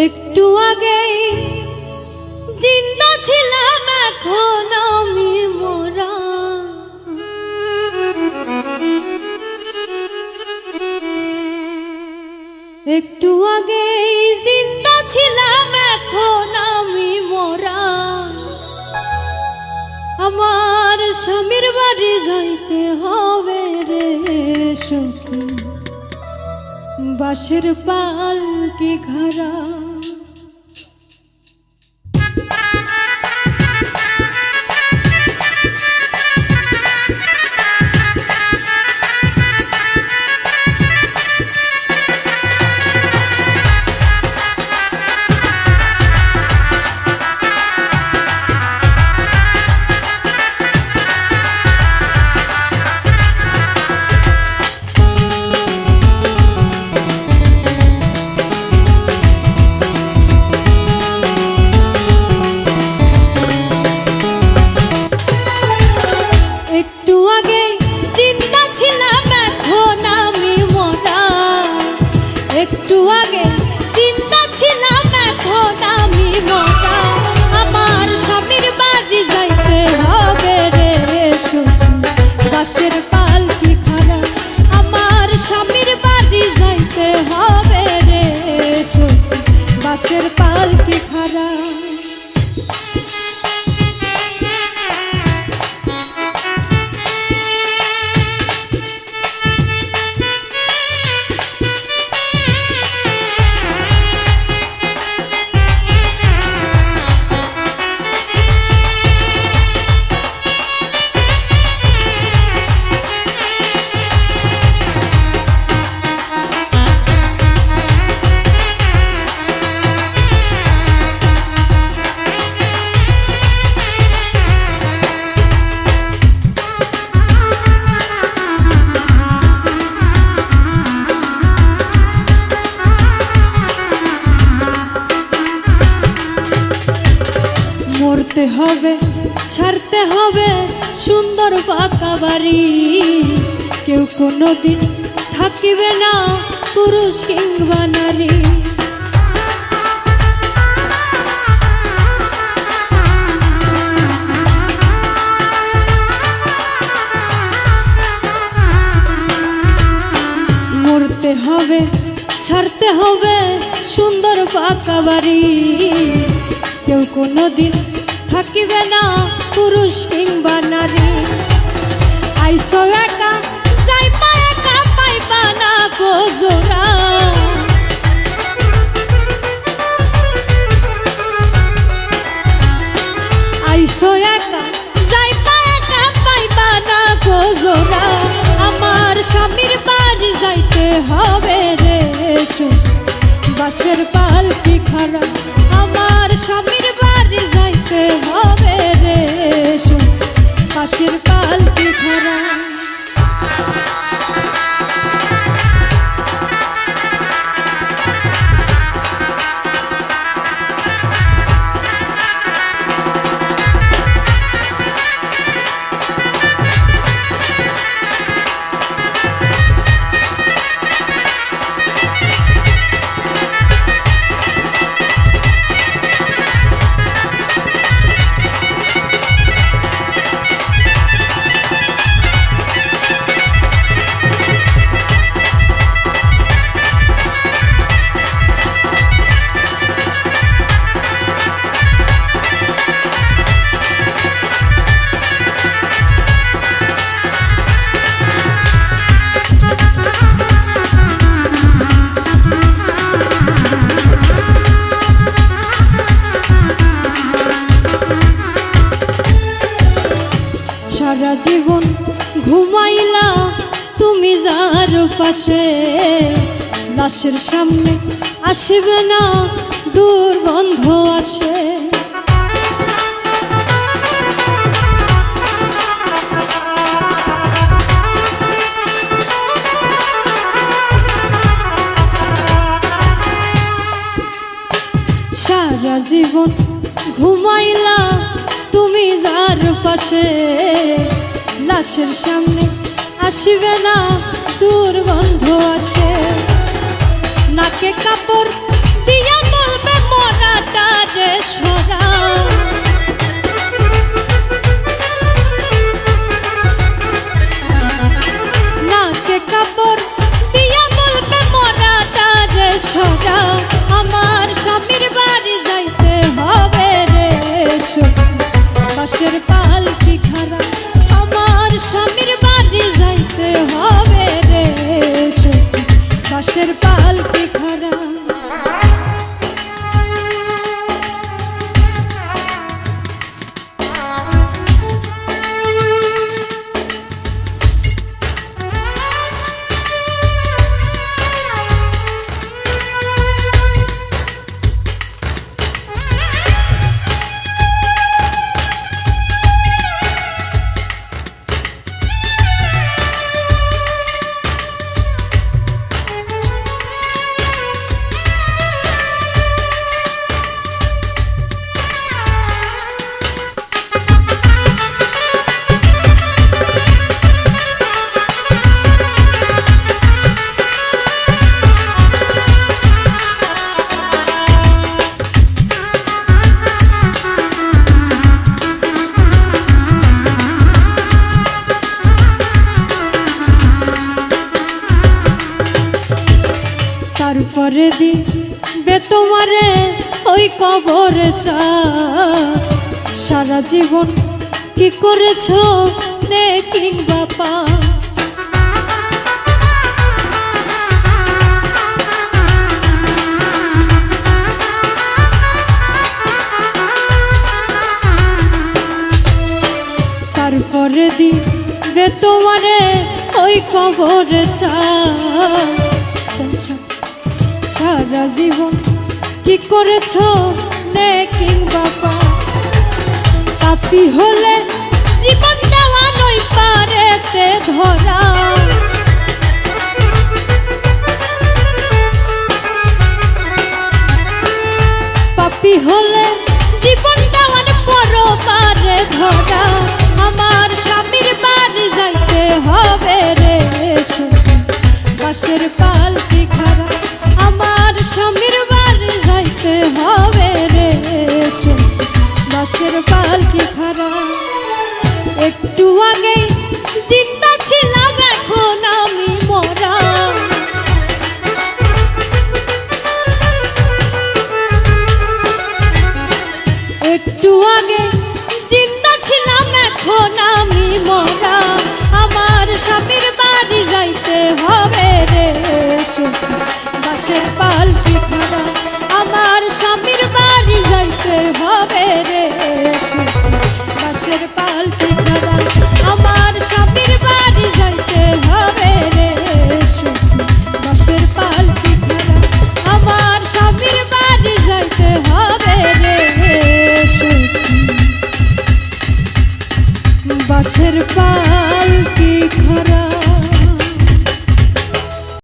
একটু আগেই জিন্দা ছিলাম, এখন আমি মরা। একটু আগেই জিন্দা ছিলাম, এখন আমি মরা। আমার স্বামীর বাড়ি যাইতে হবে রে সখী, বাঁশের পালকি ঘরা। একটু আগে জিন্দা ছিলাম, এখন আমি মরা। আমার স্বামীর বাড়ি যাইতে হবে রে সখী, বাঁশের পালকি ঘরা। আমার স্বামীর বাড়ি যাইতে হবে রে সখী, বাঁশের পালকি ঘরা। মরতে হবে, ছাড়তে হবে সুন্দর পাকা বাড়ি। কেউ কোনোদিন থাকিবে না পুরুষ কিংবা নারী। মরতে হবে, ছাড়তে হবে সুন্দর পাকা বাড়ি। কেউ কোনোদিন থাকিবে না পুরুষ কিংবা নারী। আইসো একা যাইবা একা, পাইবা না গো জোড়া। আইসো একা যাইবা একা, পাইবা না গো জোড়া। আমার স্বামীর বাড়ি যাইতে হবে রে সখী, বাঁশের পালকি ঘরা। আমার স্বামীর বাড়ি যাইতে হবে রে সখী, বাঁশের পালকি ঘরা। সারা জীবন ঘুমাইলা তুমি যার পাশে, লাশের সামনে আসবে না দুর্গন্ধ আসে। সারা জীবন ঘুমাইলা তুমি যার পাশে, লাশের সামনে আসবে না দুর্গন্ধ আসে। নাকে কাপড় দিয়া বলবে তোমারে ওই কবর চা সারা জীবন কি করেছো নে কিংবা পা তারপরে দিবে তোমারে ওই কবর চা সারা জীবন কি করেছো নে কিংবা পা পাপী হলে জীবন দেওয়া নই পারেতে ধরা পাপী হলে জীবন দেওয়ার পর পারে ধরা আমার স্বামীর বাড়ি যাইতে হবে রে বাঁশের পালকি খাড়া আমার স্বামীর বাড়ি যাইতে হবে রে বাঁশের পালকি খাড়া একটু আগে জিন্দা ছিলাম এখন আমি মরা একটু আগে জিন্দা ছিলাম এখন আমি মরা আমার স্বামীর বাড়ি যাইতে হবে রে বাঁশের পালকি খাড়া আমার স্বামীর বাড়ি যাইতে হবে রে বাঁশের পালকি খাড়া আমার স্বামীর বাড়ি যাইতে হবে রে বাঁশের পালকি খাড়া আমার স্বামীর বাড়ি যাইতে হবে রে বাঁশের পালকি খাড়া।